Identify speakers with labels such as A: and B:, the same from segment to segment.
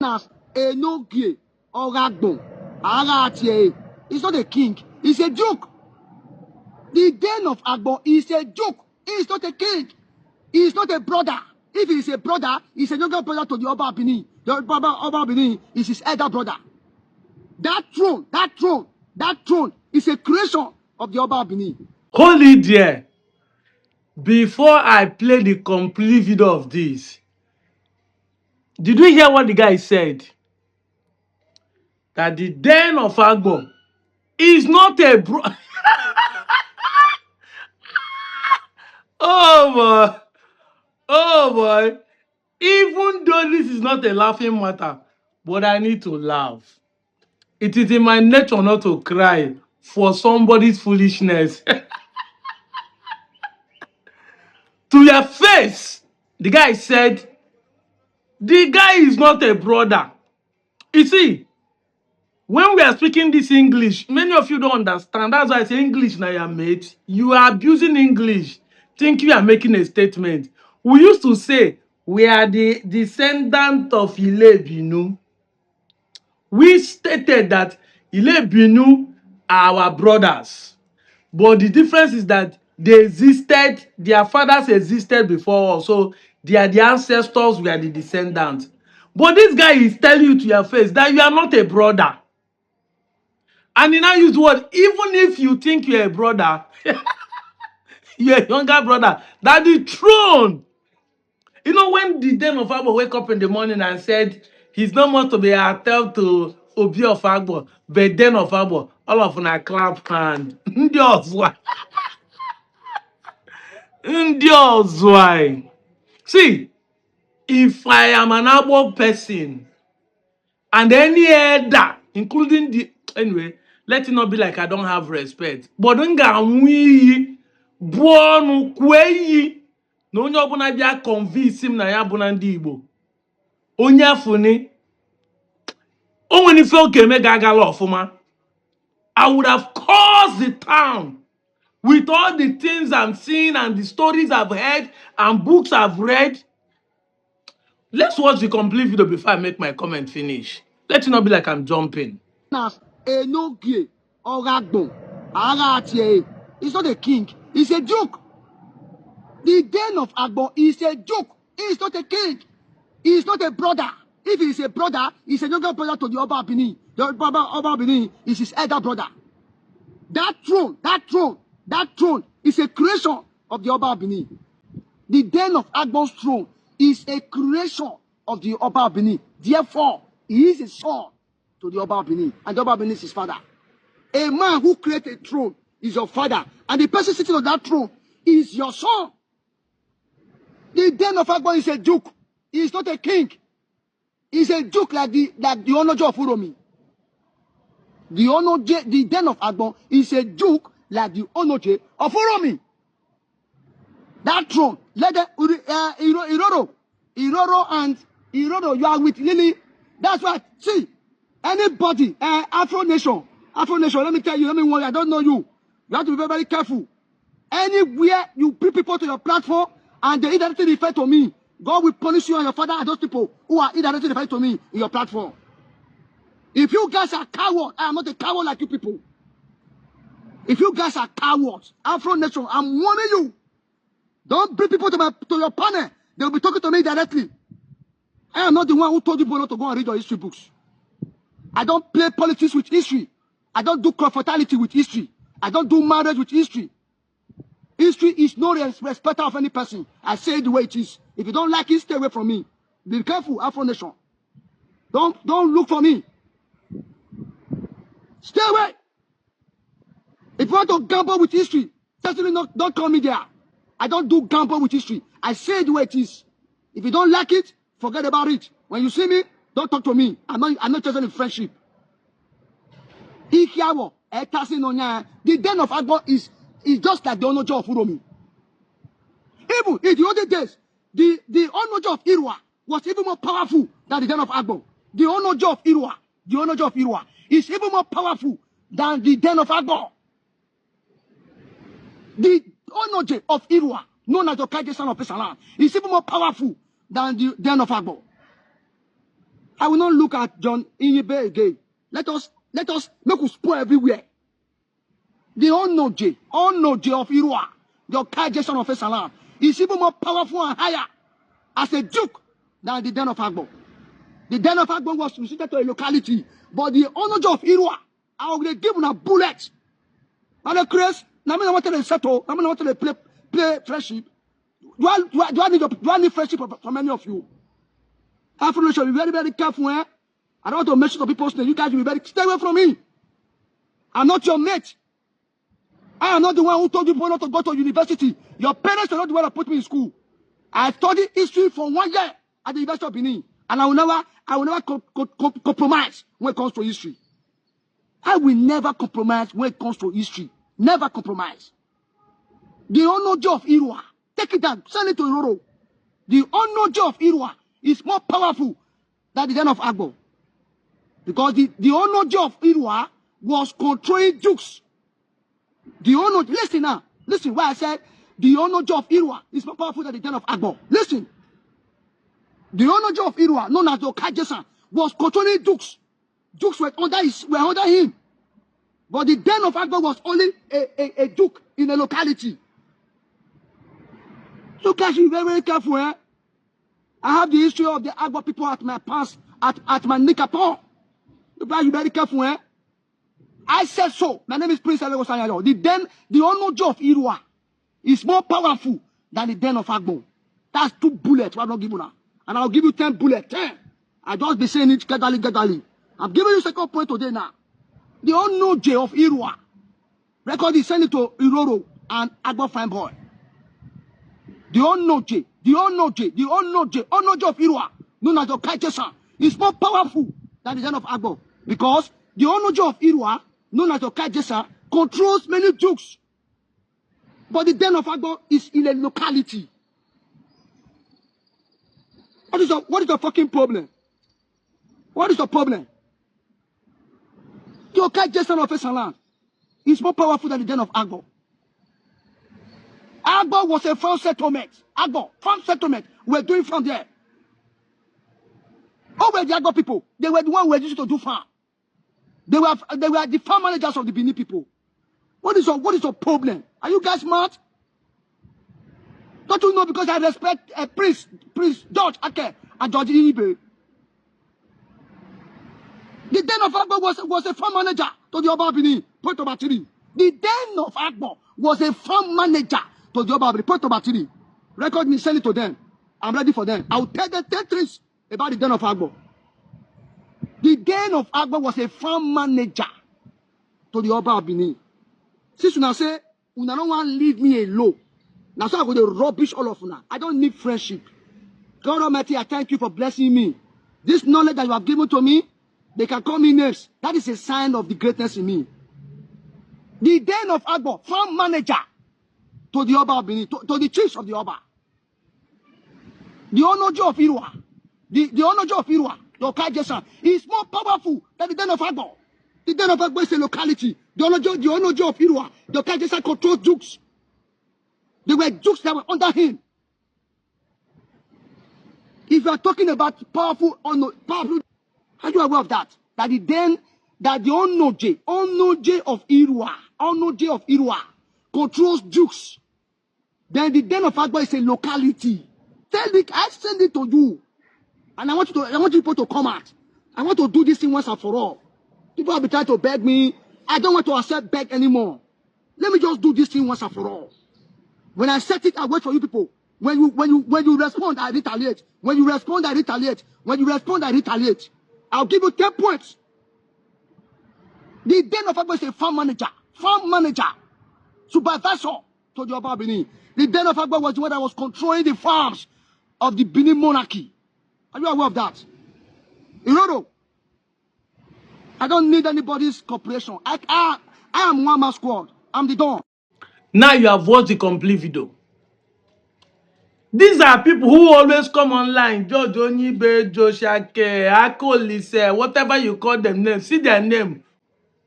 A: as Enogie or Agbor. He's not a king, he's a duke. The den of Agbor is a duke. He's not a king. He's not a brother. If he's a brother, he's a younger brother to the Oba Bini. The Oba Bini is his elder brother. That throne is a creation of the Oba Bini.
B: Hold it there. Before I play the complete video of this, did you hear what the guy said? That the den of Agbor is not a bro. Oh boy. Oh boy. Even though this is not a laughing matter, but I need to laugh. It is in my nature not to cry for somebody's foolishness. To your face, the guy said, the guy is not a brother. You see, when we are speaking this English, many of you don't understand. That's why I say English now, your mate. You are abusing English, think you are making a statement. We used to say, we are the descendant of Ibinu. We stated that Ibinu are our brothers. But the difference is that they existed, their fathers existed before us. So they are the ancestors, we are the descendants. But this guy is telling you to your face that you are not a brother. And he now use the word, even if you think you're a brother, you're a younger brother, that the throne. You know, when the den of Agbor wake up in the morning and said, he's not more to be attached to Obi of Agbor, but den of Agbor, all of them are clap hand. Ndi ozwa. Ndi ozwa. See, if I am an Agbor person, and any elder, including the, anyway, let it not be like I don't have respect. But nga we born kweyi. No onye ọbụla bịa convince him na ya bụ na ndị Igbo. Onye afụni. O nwere ife oke eme ga-agala ọfụma. I would have caused the town with all the things I'm seeing and the stories I've heard and books I've read. Let's watch the complete video before I make my comment finish. Let it not be like I'm jumping.
A: As Enogie or Agbor. He's not a king, he's a duke. The den of Agbor is a duke. He's not a king. He's not a brother. If he's a brother, he's a younger brother to the Oba Bini. The Oba Bini is his elder brother. That throne is a creation of the Oba Bini. The den of Agbor's throne is a creation of the Oba Bini. Therefore, he is a son to the Oba Bini, and the Oba Bini is his father. A man who created a throne is your father, and the person sitting on that throne is your son. The den of Agbor is a duke. He is not a king. He's a duke like the Onoje of Uromi. The den of Agbor is a duke like the Onoje of Uromi. That throne, let the Iroro, you are with Lily. That's why, see, anybody, Afro Nation, let me tell you, let me warn you, I don't know you. You have to be very, very careful. Anywhere you bring people to your platform and they indirectly refer to me, God will punish you and your father and those people who are indirectly referring to me in your platform. If you guys are cowards, I am not a coward like you people. If you guys are cowards, Afro Nation, I'm warning you. Don't bring people to your panel. They will be talking to me directly. I am not the one who told you not to go and read your history books. I don't play politics with history. I don't do comfortality with history. I don't do marriage with history. History is no respecter of any person. I say it the way it is. If you don't like it, stay away from me. Be careful, Afro Nation. Don't look for me. Stay away. If you want to gamble with history, certainly don't call me there. I don't do gamble with history. I say it the way it is. If you don't like it, forget about it. When you see me, don't talk to me. I'm not interested in friendship. The den of Agbor is just like the Onoje of Uromi. Even in the olden days, the Onoje of Irwa was even more powerful than the den of Agbor. The Onoje of Irwa is even more powerful than the den of Agbor. The Onoje of Irwa, known as the Kaje son of Pesalan, is even more powerful than the den of Agbor. I will not look at John Inyibe again. Let us make us spoil everywhere. The Onoje of Irua, the Okajeson of Esalam, is even more powerful and higher as a duke than the den of Agbor. The den of Agbor was restricted to a locality, but the Onoje of Irua, I will give them a bullet. And the Chris, I mean, I want to settle, I mean, I want to play friendship. Do I need friendship from any of you? Afro should be very, very careful. I don't want to mention the people's name. You guys will be very, stay away from me. I'm not your mate. I am not the one who told you not to go to university. Your parents are not the one that put me in school. I studied history for 1 year at the University of Benin, and I will never compromise when it comes to history. I will never compromise when it comes to history. Never compromise. The Onoje of Irua, take it down, send it to Iroro. The Onoje of Irua is more powerful than the den of Agbor. Because the Onoje of Irua was controlling dukes. The Onoje, listen now. Listen why I said the Onoje of Irua is more powerful than the den of Agbor. Listen. The Onoje of Irua, known as the Okajesan, was controlling dukes. Dukes were under him. But the den of Agbor was only a duke in a locality. So guys, be very, very careful. I have the history of the Agbor people at my past, at my Nikapon. You guys, be very careful. I said so. My name is Prince Alego Sanyalo. The Onoje of Irua is more powerful than the den of Agbor. That's 2 bullets. I'm not giving now. And I'll give you 10 bullets. 10. I just be saying it gradually. I'm giving you second point today now. The Onoje of Irua. Record is sent it to Iroro and Agbor Fine Boy. The Onoje of Irua, known as the Okajesan, is more powerful than the den of Agbor. Because the Onoje of Irua, known as the Okajesan, controls many dukes. But the den of Agbor is in a locality. What is the fucking problem? What is the problem? The Okajesan of Esalam is more powerful than the den of Agbor. Agbor was a farm settlement. Farm settlement. We're doing from there. Who were the Agbor people? They were the ones who were used to do farm. They were the farm managers of the Binis people. What is your problem? Are you guys mad? Don't you know because I respect Prince George Ake and George Inibe. The den of Agbor was a farm manager to the Oba Bini, point number 3. The den of Agbor was a farm manager to the Oba Bini, point number 3. Record me, send it to them. I'm ready for them. I'll tell them 10 things about the den of Agbor. The den of Agbor was a farm manager to the Oba Bini. Since you now say, you don't want to leave me alone. Now so I'm going to rubbish all of you now. I don't need friendship. God Almighty, I thank you for blessing me. This knowledge that you have given to me, they can call me names. That is a sign of the greatness in me. The den of Agbor, farm manager to the Oba Bini, to the chiefs of the Oba. The Onoje of Irua, the Onoje of Irua, the Okajesan, is more powerful than the den of Agbor. The den of Agbor is a locality. The Onoje of Irua, the Okajesan controls dukes. They were dukes that were under him. If you are talking about powerful, are you aware of that? That the Onoje of Irua controls dukes. Then the den of Agbor is a locality. I send it to you. And I want people to come out. I want to do this thing once and for all. People have been trying to beg me. I don't want to accept beg anymore. Let me just do this thing once and for all. When I set it, I wait for you people. When you respond, I retaliate. When you respond, I retaliate. When you respond, I retaliate. I'll give you 10 points. The den of Agbor is a farm manager, supervisor to the Oba Bini. The den of Agbor was the one that was controlling the farms of the Benin monarchy. Are you aware of that? Iroro, I don't need anybody's cooperation. I am one man squad. I'm the Don.
B: Now you have watched the complete video. These are people who always come online. George Onibe, Joshake, Akolise, whatever you call them names. See their name.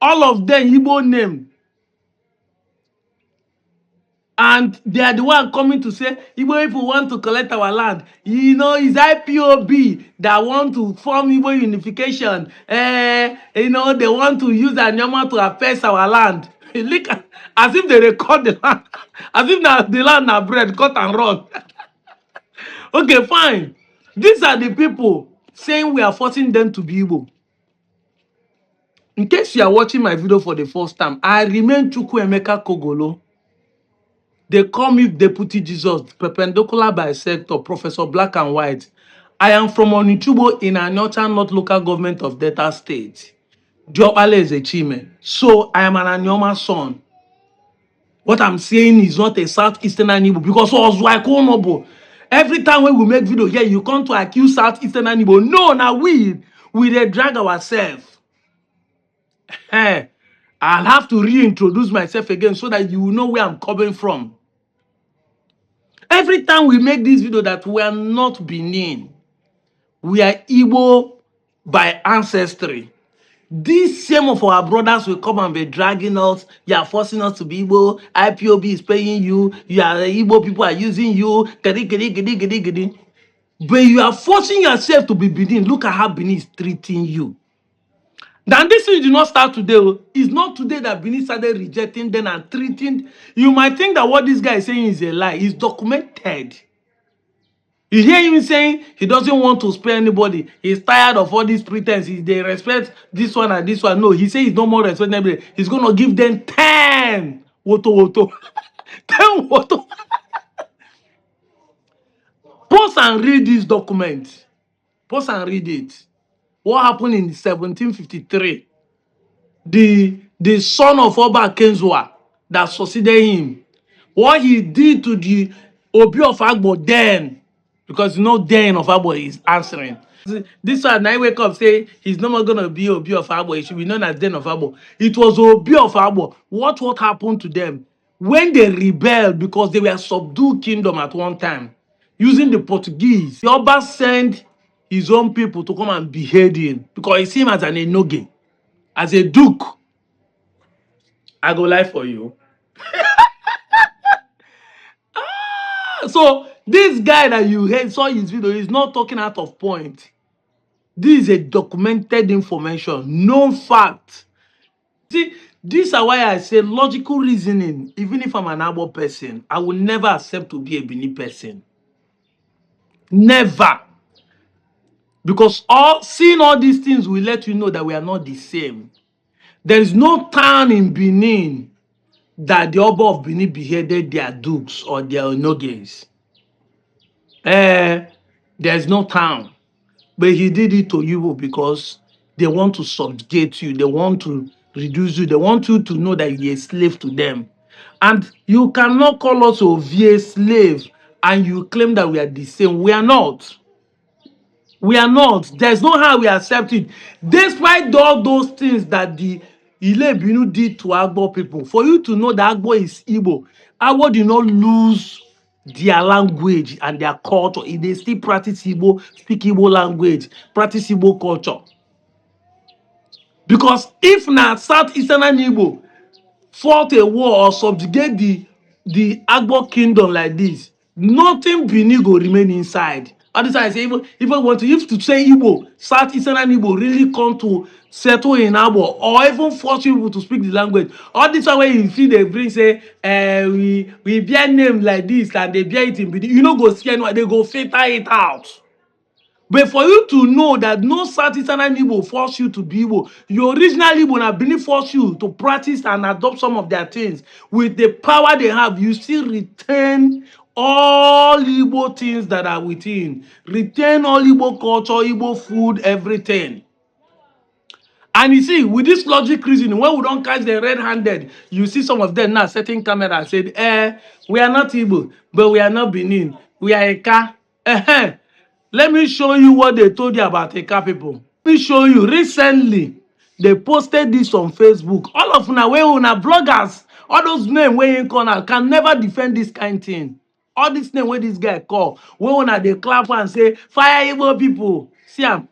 B: All of them Igbo name. And they are the one coming to say, Igbo people want to collect our land. You know, it's IPOB that want to form Igbo unification. You know, they want to use Anyama to affect our land. Look at, as if they record the land. As if the land are bread, cut and run. Okay, fine. These are the people saying we are forcing them to be Igbo. In case you are watching my video for the first time, I remain Chukwuemeka Kogolo. They call me Deputy Jesus, perpendicular bisector, Professor Black and White. I am from Onitshubo in Anyocha North Local Government of Delta State. Diopale is a Chime. So I am an Anyoma son. What I'm saying is not a Southeastern Igbo because Ozuaikonobo. Every time when we make video here, you come to accuse Southeastern Igbo. No, now we dey drag ourselves. I'll have to reintroduce myself again so that you will know where I'm coming from. Every time we make this video that we are not Benin, we are Igbo by ancestry. This same of our brothers will come and be dragging us. You are forcing us to be Igbo. IPOB is paying you. You are Igbo, people are using you. Gidi. But you are forcing yourself to be Benin. Look at how Benin is treating you. Then this thing did not start today. It's not today that Binis started rejecting them and treating. You might think that what this guy is saying is a lie. It's documented. You hear him saying he doesn't want to spare anybody. He's tired of all these pretenses. They respect this one and this one. No, he says he's no more respecting anybody. He's going to give them 10. Woto. 10 woto. Pause and read this document. Pause and read it. What happened in 1753? The son of Oba Kenzua that succeeded him, what he did to the Obi of Agbor then, because you know then of Agbor is answering. This one, I wake up say he's no more gonna be Obi of Agbor. He should be known as Den of Agbor. It was Obi of Agbor. What happened to them when they rebelled because they were subdued kingdom at one time using the Portuguese? The Oba sent his own people to come and behead him because he see him as an enoge, as a duke. I go lie for you. So this guy that you saw his video is not talking out of point. This is a documented information, known fact. See, this is why I say logical reasoning. Even if I'm an Agbor person, I will never accept to be a Benin person. Never. Because seeing all these things will let you know that we are not the same. There is no town in Benin that the Oba of Benin beheaded their dukes or their onoges. There's no town. But he did it to you because they want to subjugate you. They want to reduce you. They want you to know that you're a slave to them. And you cannot call us a slave and you claim that we are the same. We are not. We are not. There's no how we accept it. Despite all those things that the Ibinu did to Agbor people, for you to know that Agbor is Igbo, Agbor did not lose their language and their culture. They still practice Igbo, speak Igbo language, practice Igbo culture. Because if na Southeastern Igbo fought a war or subjugate the Agbor kingdom like this, nothing Benin go remain inside. All this I say, if to say Igbo, Southeastern Igbo really come to settle in Agbor or even force people to speak the language. All this way you see they bring say, we bear name like this and they bear it in Benin. You know go see anyone, they go filter it out. But for you to know that no Southeastern Igbo force you to be Igbo, your original Igbo na Benin force you to practice and adopt some of their things. With the power they have, you still retain all Igbo things that are within. Retain all Igbo culture, Igbo food, everything. And you see, with this logic reasoning, when we don't catch them red-handed, you see some of them now setting camera and said, we are not Igbo, but we are not Benin. We are Eka. Let me show you what they told you about Eka people. Let me show you. Recently, they posted this on Facebook. All of una bloggers, all those names where in corner can never defend this kind of thing. All this name where this guy call, where they clap and say, fire Igbo people. See am.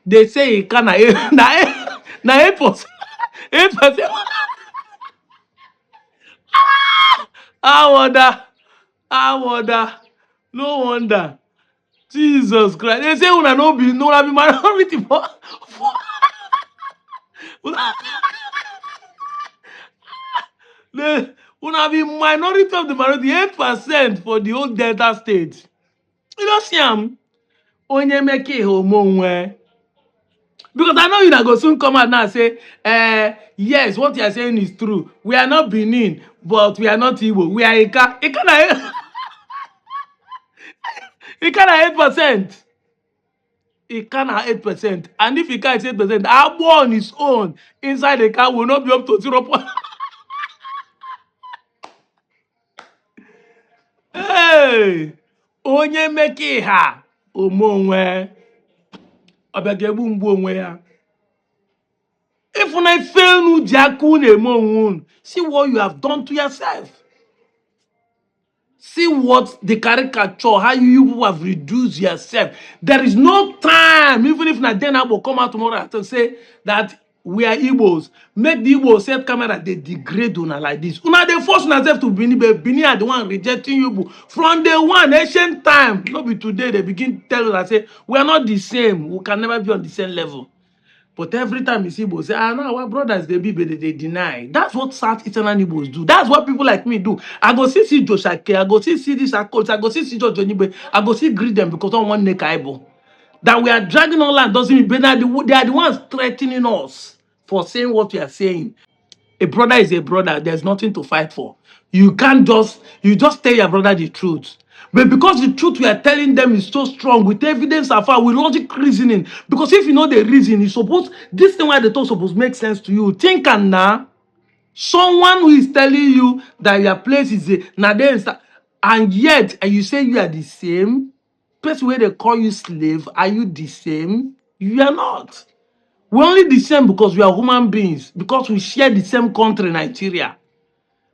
B: They say Eka na 8%. 8%. I wonder. I wonder. No wonder. Jesus Christ. They say una no be minority for they una be minority of the minority, 8% for the whole Delta state. You don't see him. Onye make it homo. Because I know you that go soon come out now and say, yes, what you are saying is true. We are not Benin, but we are not Igbo. We are Ika. Ika 8%. Ika 8%. And if Ika is 8%, Agbor on his own inside the car will not be up to 0. Hey! Onye make ha omonwe. Obegegbu mgbu onwe ya. If I fail nu jaku na see what you have done to yourself. See what the caricature, how you have reduced yourself. There is no time, even if Nadena will come out tomorrow and say that we are Igbos. Make the Igbos set camera, they degrade una like this. Una they force themselves to Bini, but Bini are the one rejecting you. From the one ancient time, not be today, they begin to tell us and say, we are not the same. We can never be on the same level. But every time you see Igbo say, no, our brothers, they deny. That's what South Eastern Igbos do. That's what people like me do. I go see Joshake, I go see this Akos, I go see Jojo Nibe, I go see greet them because I want neck eyeball. That we are dragging on land doesn't mean they are the ones threatening us for saying what we are saying. A brother is a brother. There's nothing to fight for. You just tell your brother the truth. But because the truth we are telling them is so strong, with evidence afar, with logic reasoning, because if you know the reason, you suppose, this thing why the talk supposed make sense to you. Think and now, someone who is telling you that your place is and yet, and you say you are the same, person where they call you slave, are you the same? You are not. We're only the same because we are human beings, because we share the same country, Nigeria.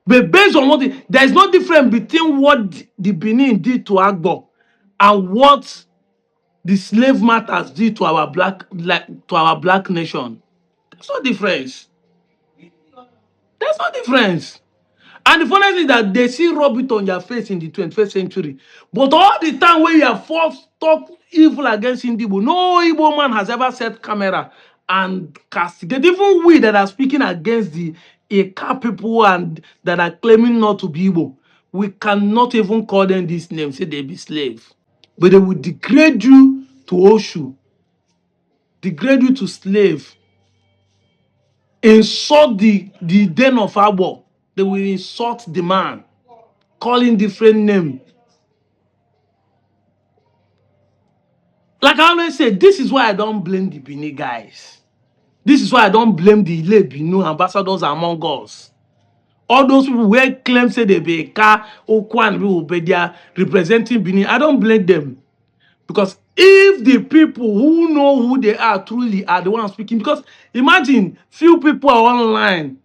B: But based on there is no difference between what the Benin did to Agbor and what the slave masters did to our black nation. There's no difference. There's no difference. And the funny thing is that they see rub it on your face in the 21st century. But all the time when you are forced talk evil against Igbo, no Igbo man has ever set camera and castigate. Even we that are speaking against the Eka people and that are claiming not to be Igbo, we cannot even call them this name, say they be slave. But they will degrade you to Oshu, degrade you to slave, insult the den of Agbor. They will insult the man, calling different name. Like I always say, this is why I don't blame the Bini guys. This is why I don't blame the Ibinu ambassadors among us. All those people who claim say they be Eka, Okwan, they are representing Bini. I don't blame them. Because if the people who know who they are truly are the ones speaking, because imagine few people are online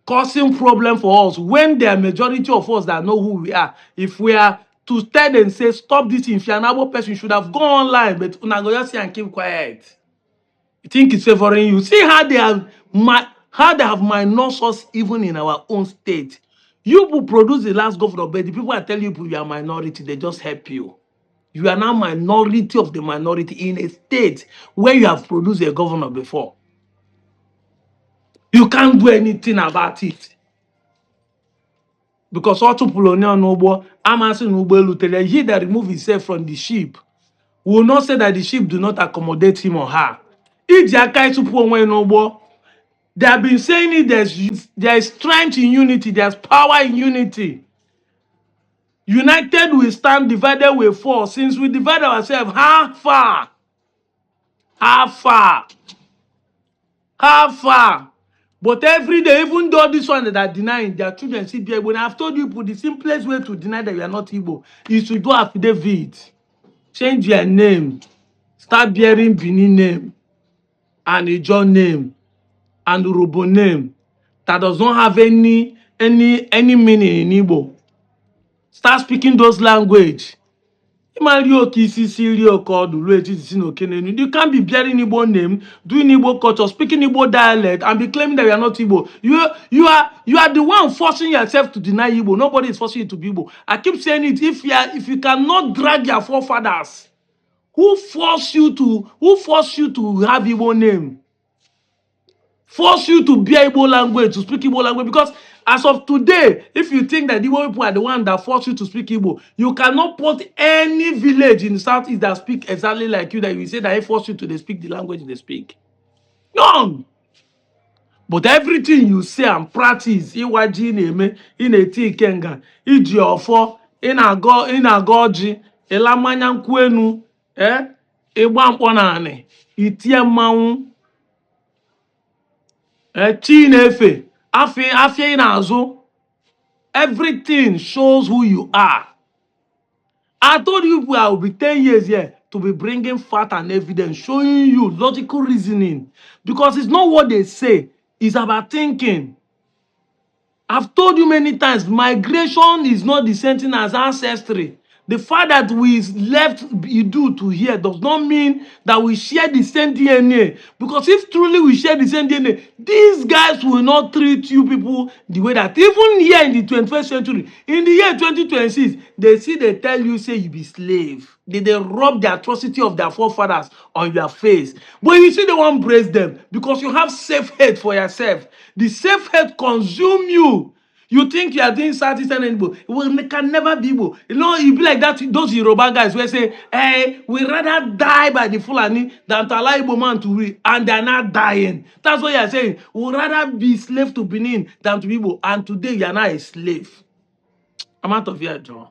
B: causing problem for us when there are majority of us that know who we are. If we are to tell and say stop this, if you're an able person, you should have gone online, but una go just say and keep quiet. You think it's favoring you? See how they have minus us even in our own state. You will produce the last governor, but the people are telling you you are minority, they just help you. You are now minority of the minority in a state where you have produced a governor before. You can't do anything about it. Because all to Polonia Nobo, Amasin Ubelu, he that remove himself from the ship will not say that the ship do not accommodate him or her. If Jakai to Nobo, they have been saying it, there is strength in unity, there's power in unity. United we stand, divided we fall. Since we divide ourselves, how far? How far? How far? But every day, even though this one that are denying their children see Igbo, when I've told you, the simplest way to deny that you are not Igbo is to do affidavit, change your name, start bearing Bini name, and Ijo name, and Urobo name that does not have any meaning in Igbo. Start speaking those language. Mario Kisi Sirio called You can't be bearing Igbo name, doing Igbo culture, speaking Igbo dialect, and be claiming that you are not Igbo. You are the one forcing yourself to deny Igbo. Nobody is forcing you to be Igbo. I keep saying it. If you cannot drag your forefathers, who force you to have Igbo name? Force you to bear Igbo language, to speak Igbo language, because as of today, if you think that Igbo people are the one that force you to speak Igbo, you cannot put any village in the southeast that speak exactly like you, that you say that they force you to they speak the language they speak. None. But everything you say and practice, iwaji na-eme, ị ikenga, iji ọfọ, ị na-agọ ọjị, ịlamanya nkwụ enu, ịgba mkpọ naanị, itie mmanwụ, Chinefe, afia inazo. Everything shows who you are. I told you I will be 10 years here to be bringing fact and evidence, showing you logical reasoning. Because it's not what they say, it's about thinking. I've told you many times, migration is not the same thing as ancestry. The fact that we left Idu to here does not mean that we share the same DNA. Because if truly we share the same DNA, these guys will not treat you people the way that, even here in the 21st century, in the year 2026, they tell you, say you be slave. They rub the atrocity of their forefathers on your face. But you see, they won't brace them because you have self-hate for yourself. The self-hate consume you. You think you are doing Southeastern Igbo. Well, it can never be Igbo. You know, it be like that, those Yoruba guys who say, hey, we rather die by the Fulani than to allow Igbo man to read. And they're not dying. That's what you're saying. We'd rather be slave to Benin than to Igbo. And today, you're not a slave. I'm out of here, John.